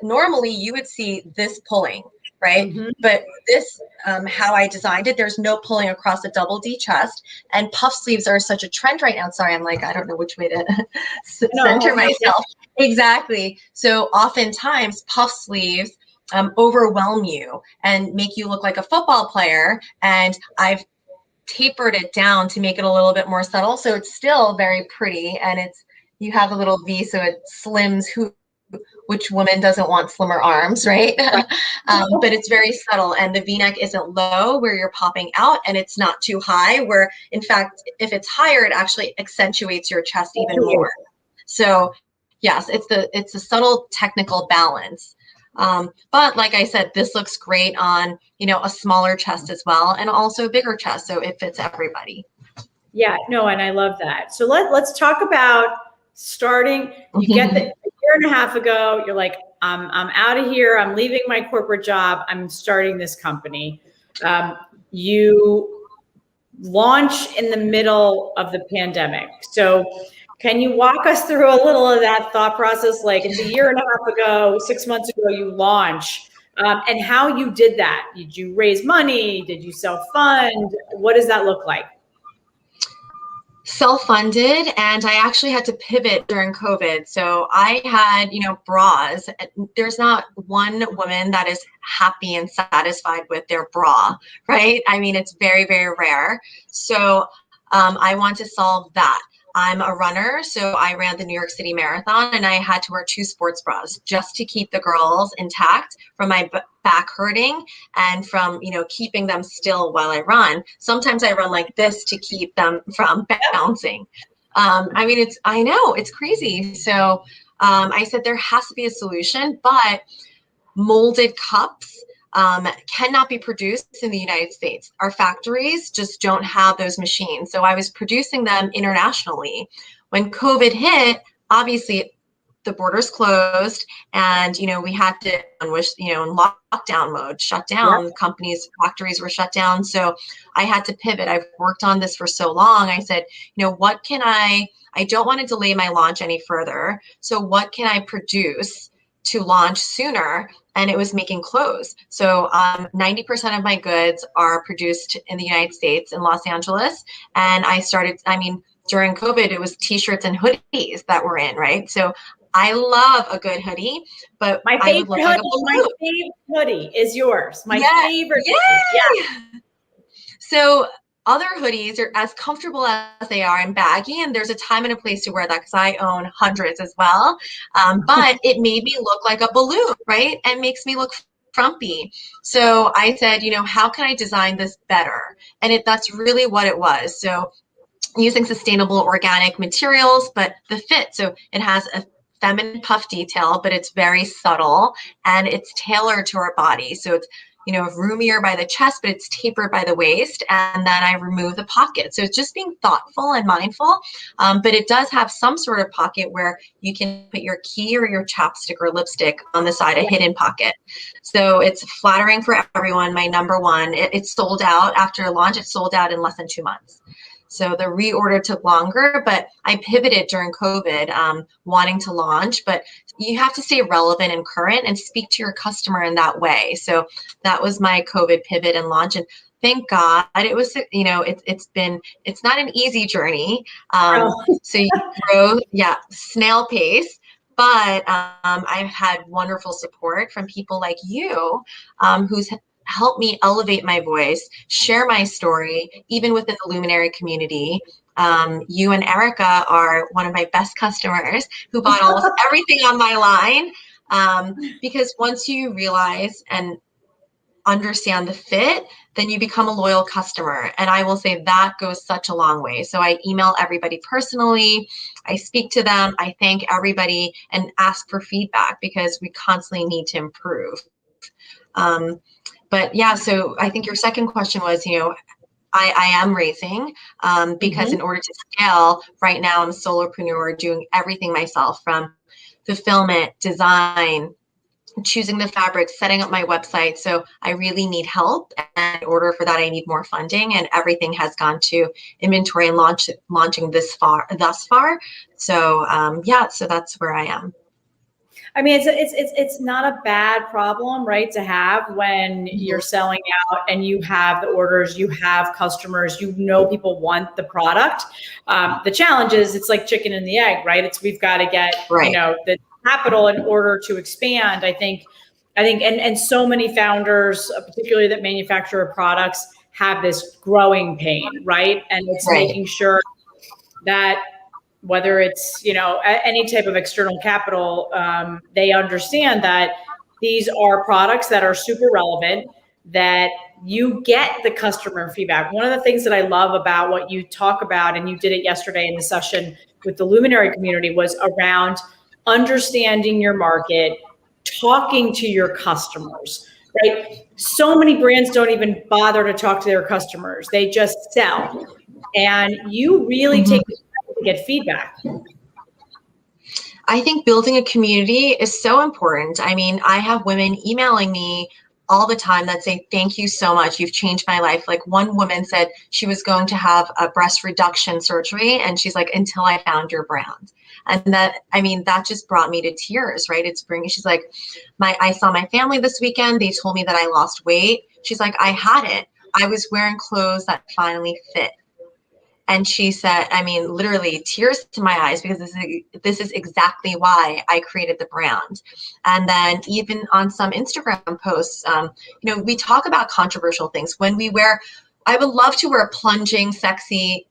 normally you would see this pulling. right? Mhm. But this, how I designed it, there's no pulling across a double D chest, and puff sleeves are such a trend right now. Sorry, I'm like, I don't know which way to center No, yeah. myself. Exactly. So oftentimes puff sleeves overwhelm you and make you look like a football player. And I've tapered it down to make it a little bit more subtle. So it's still very pretty, and you have a little V, so it slims which woman doesn't want slimmer arms, right? But it's very subtle, and the V-neck isn't low where you're popping out, and it's not too high where, in fact, if it's higher, it actually accentuates your chest even more. So yes, it's a subtle technical balance. But like I said, this looks great on, a smaller chest as well, and also a bigger chest, so it fits everybody. Yeah, no, and I love that. So let's talk about starting. You get the a year and a half ago, you're like, I'm out of here. I'm leaving my corporate job. I'm starting this company. You launch in the middle of the pandemic. So can you walk us through a little of that thought process? Like, it's a year and a half ago, 6 months ago, you launch, and how you did that. Did you raise money? Did you self-fund? What does that look like? Self-funded, and I actually had to pivot during COVID. So I had, bras. There's not one woman that is happy and satisfied with their bra, right? I mean, it's very, very rare. So I want to solve that. I'm a runner, so I ran the New York City Marathon, and I had to wear 2 sports bras just to keep the girls intact from my back hurting and from, keeping them still while I run. Sometimes I run like this to keep them from bouncing. I know it's crazy. So I said there has to be a solution, but molded cups cannot be produced in the United States. Our factories just don't have those machines. So I was producing them internationally. When COVID hit, obviously the borders closed, and we had to, in lockdown mode, shut down. Yep. Companies, factories were shut down. So I had to pivot. I've worked on this for so long. I said, what can I don't want to delay my launch any further. So what can I produce to launch sooner? And it was making clothes. So 90% of my goods are produced in the United States, in Los Angeles. And during COVID, it was t-shirts and hoodies that were in, right? So I love a good hoodie, but My I would look like a my balloon. favorite hoodie is yours. My Yeah. favorite. Yay! Hoodie. Yeah. So other hoodies are as comfortable as they are and baggy, and there's a time and a place to wear that because I own hundreds as well. But it made me look like a balloon, right? And makes me look frumpy. So I said, how can I design this better? And that's really what it was. So using sustainable organic materials, but the fit. So it has a feminine puff detail, but it's very subtle and it's tailored to our body. So it's, roomier by the chest, but it's tapered by the waist. And then I remove the pocket. So it's just being thoughtful and mindful. But it does have some sort of pocket where you can put your key or your chapstick or lipstick on the side, a hidden pocket. So it's flattering for everyone. My number one, it's sold out after launch. It sold out in less than 2 months. So the reorder took longer, but I pivoted during COVID, wanting to launch, but you have to stay relevant and current and speak to your customer in that way. So that was my COVID pivot and launch. And thank God it was, it's not an easy journey. So you grow, snail pace. But I've had wonderful support from people like you, who's help me elevate my voice, share my story, even within the Luminary community. You and Erica are one of my best customers who bought almost everything on my line. Because once you realize and understand the fit, then you become a loyal customer. And I will say that goes such a long way. So I email everybody personally. I speak to them. I thank everybody and ask for feedback because we constantly need to improve. But yeah, so I think your second question was, I am raising because in order to scale, right now I'm a solopreneur doing everything myself, from fulfillment, design, choosing the fabrics, setting up my website. So I really need help. And in order for that, I need more funding, and everything has gone to inventory and launching thus far. So so that's where I am. I mean, it's not a bad problem, right, to have when you're selling out and you have the orders, you have customers, you know people want the product. The challenge is it's like chicken and the egg, right? We've got to get the capital in order to expand. I think, and so many founders, particularly that manufacture products, have this growing pain, right? And it's making sure that whether it's, any type of external capital, they understand that these are products that are super relevant, that you get the customer feedback. One of the things that I love about what you talk about, and you did it yesterday in the session with the Luminary community, was around understanding your market, talking to your customers, right? So many brands don't even bother to talk to their customers. They just sell. And you really take the time to get feedback. I think building a community is so important. I mean, I have women emailing me all the time that say, thank you so much. You've changed my life. Like one woman said she was going to have a breast reduction surgery. And she's like, until I found your brand. And that just brought me to tears, right? She's like, I saw my family this weekend. They told me that I lost weight. She's like, I had it. I was wearing clothes that finally fit. And she said, I mean, literally tears to my eyes, because this is exactly why I created the brand. And then even on some Instagram posts, we talk about controversial things. When I would love to wear plunging, sexy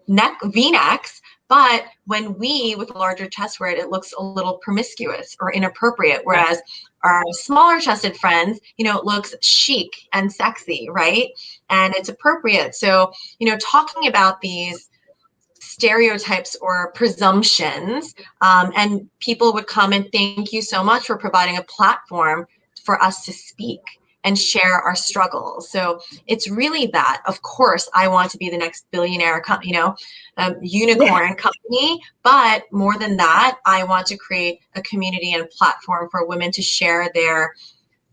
V-necks, but when with a larger chest wear it looks a little promiscuous or inappropriate. Whereas our smaller chested friends, it looks chic and sexy, right? And it's appropriate. So, talking about these stereotypes or presumptions, and people would come and thank you so much for providing a platform for us to speak and share our struggles. So it's really that. Of course, I want to be the next billionaire, unicorn company. But more than that, I want to create a community and platform for women to share their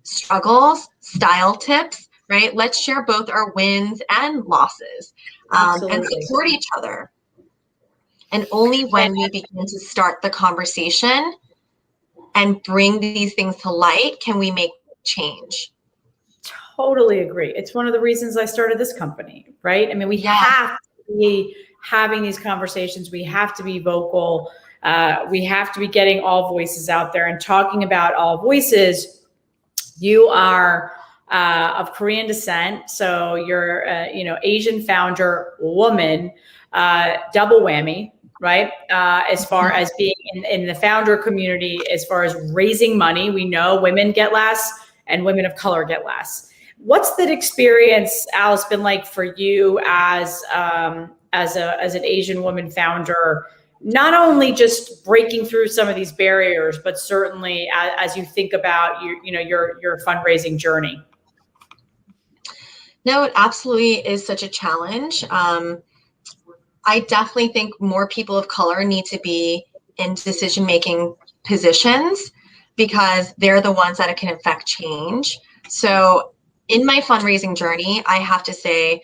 struggles, style tips, right? Let's share both our wins and losses, and support each other. And only when we begin to start the conversation and bring these things to light can we make change. Totally agree. It's one of the reasons I started this company, right? I mean, we have to be having these conversations. We have to be vocal. We have to be getting all voices out there and talking about all voices. You are of Korean descent, so you're, Asian founder, woman, double whammy, right? As far as being in the founder community, as far as raising money, we know women get less and women of color get less. What's that experience, Alice, been like for you as an Asian woman founder? Not only just breaking through some of these barriers, but certainly as you think about your fundraising journey. No, it absolutely is such a challenge. I definitely think more people of color need to be in decision-making positions because they're the ones that can affect change. So in my fundraising journey, I have to say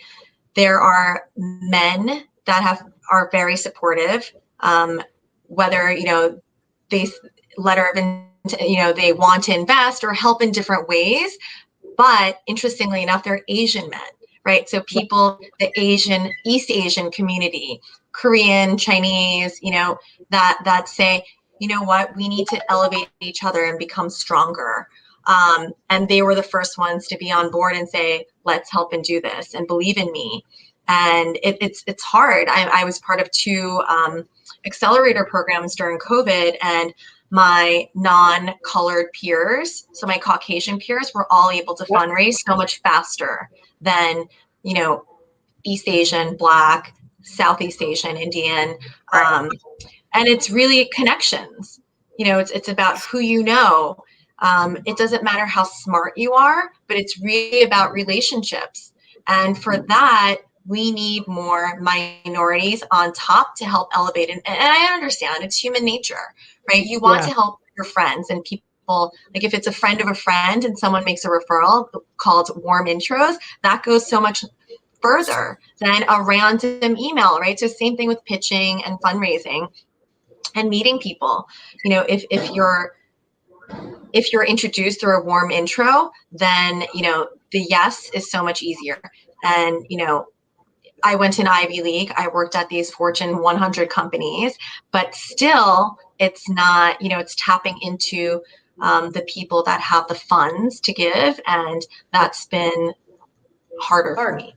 there are men that are very supportive, whether, they they want to invest or help in different ways. But interestingly enough, they're Asian men, right? So people, the East Asian community, Korean, Chinese, that say, you know what, we need to elevate each other and become stronger. And they were the first ones to be on board and say, let's help and do this and believe in me. And it's hard. I was part of 2 accelerator programs during COVID, and my non-colored peers, so my Caucasian peers, were all able to fundraise so much faster than, East Asian, Black, Southeast Asian, Indian. And it's really connections. It's about who you know. It doesn't matter how smart you are, but it's really about relationships. And for that, we need more minorities on top to help elevate. And I understand it's human nature, right? You want to help your friends and people. Like if it's a friend of a friend and someone makes a referral called warm intros, that goes so much further than a random email, right? So same thing with pitching and fundraising and meeting people. If you're if you're introduced through a warm intro, then, the yes is so much easier. And, I went to an Ivy League. I worked at these Fortune 100 companies, but still it's not, it's tapping into the people that have the funds to give. And that's been harder for me.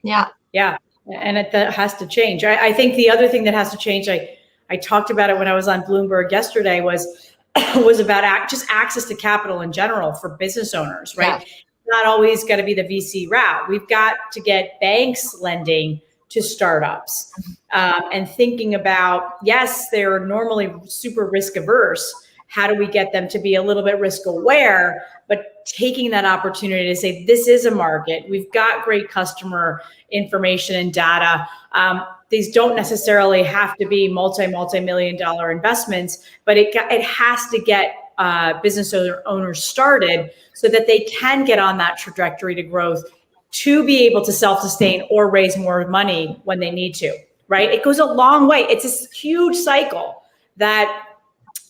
Yeah. Yeah. And that has to change. I think the other thing that has to change, I talked about it when I was on Bloomberg yesterday, was about just access to capital in general for business owners, right? Yeah. Not always got to be the VC route. We've got to get banks lending to startups and thinking about, yes, they're normally super risk averse. How do we get them to be a little bit risk aware, but taking that opportunity to say, this is a market. We've got great customer information and data. These don't necessarily have to be multi-million dollar investments, but it has to get business owners started so that they can get on that trajectory to growth to be able to self-sustain or raise more money when they need to, right? It goes a long way. It's this huge cycle that,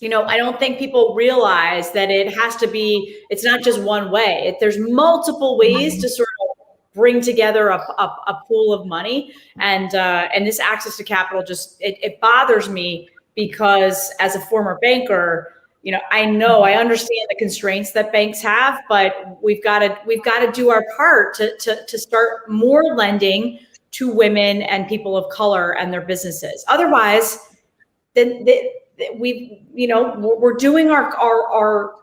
I don't think people realize that it has to be, it's not just one way. There's multiple ways to sort of bring together a pool of money. And this access to capital just, it bothers me because as a former banker, I understand the constraints that banks have, but we've got to do our part to start more lending to women and people of color and their businesses. Otherwise, then we're doing our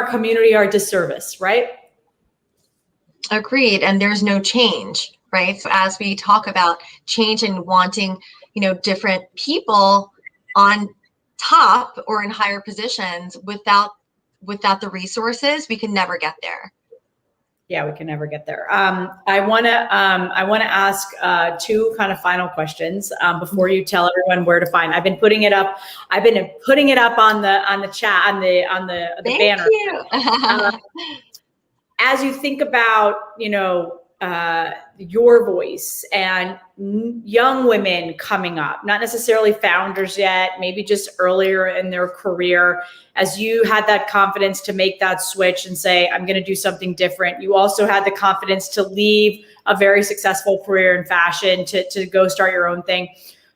community our disservice, right? Agreed. And there's no change, right? So as we talk about change and wanting, different people on top or in higher positions, without the resources, we can never get there. Yeah, we can never get there. I want to ask two kind of final questions before you tell everyone where to find. I've been putting it up on the chat on the Thank banner. You. As you think about your voice and young women coming up, not necessarily founders yet, maybe just earlier in their career, as you had that confidence to make that switch and say, I'm going to do something different. You also had the confidence to leave a very successful career in fashion to go start your own thing.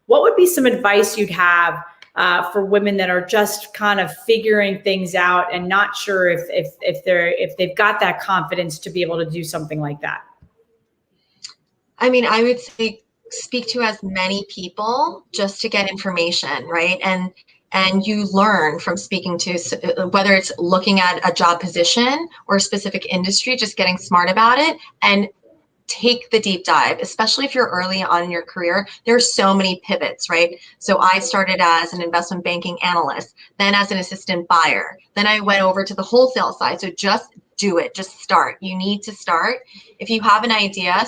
What would be some advice you'd have for women that are just kind of figuring things out and not sure if they've got that confidence to be able to do something like that? I mean, I would say speak to as many people just to get information, right? And you learn from speaking to, whether it's looking at a job position or a specific industry, just getting smart about it and take the deep dive, especially if you're early on in your career. There's so many pivots, right? So I started as an investment banking analyst, then as an assistant buyer. Then I went over to the wholesale side. So just do it. Just start. You need to start. If you have an idea,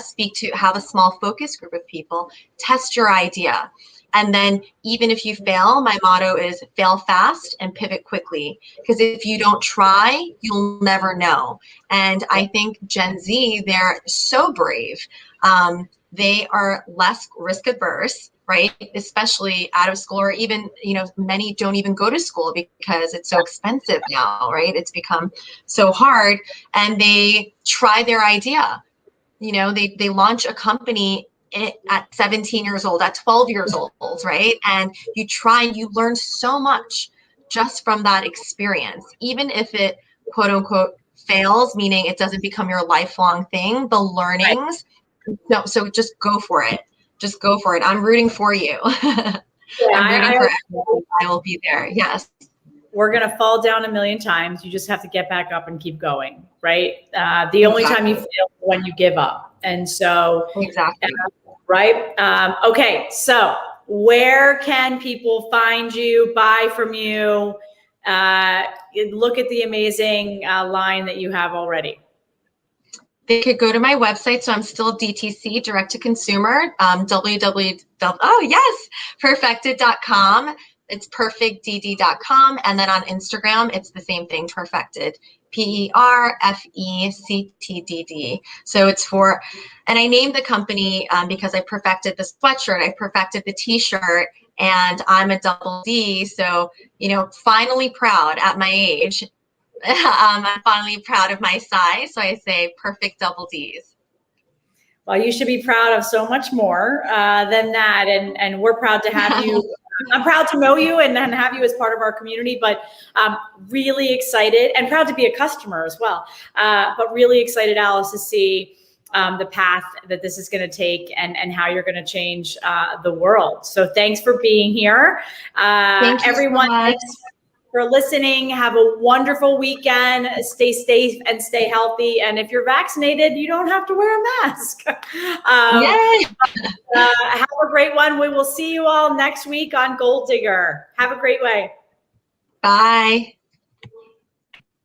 have a small focus group of people, test your idea. And then even if you fail, my motto is fail fast and pivot quickly. Because if you don't try, you'll never know. And I think Gen Z, they're so brave. They are less risk averse, right? Especially out of school, or even, many don't even go to school because it's so expensive now, right? It's become so hard. And they try their idea. They launch a company at 17 years old, at 12 years old, right? And you try and you learn so much just from that experience, even if it quote unquote fails, meaning it doesn't become your lifelong thing, the learnings. Right. No, so just go for it. Just go for it. I'm rooting for you. Yeah, I'm rooting for everyone. I will be there. Yes. We're going to fall down a million times. You just have to get back up and keep going, right? The only time you fail is when you give up. And so, exactly. Right. Okay. So where can people find you, buy from you? Look at the amazing line that you have already. They could go to my website. So I'm still DTC, direct to consumer, perfected.com. It's perfectdd.com. And then on Instagram, it's the same thing, perfected, PERFECTDD. So it's and I named the company because I perfected the sweatshirt, I perfected the t-shirt, and I'm a double D. So, finally proud at my age. I'm finally proud of my size. So I say perfect double Ds. Well, you should be proud of so much more than that. And we're proud to have you. I'm proud to know you and have you as part of our community, but really excited and proud to be a customer as well. But really excited, Alice, to see the path that this is going to take and how you're going to change the world. So thanks for being here. Thank you everyone. so much. For listening. Have a wonderful weekend. Stay safe and stay healthy. And if you're vaccinated, you don't have to wear a mask. Yay! Have a great one. We will see you all next week on Goaldigger. Have a great way. Bye.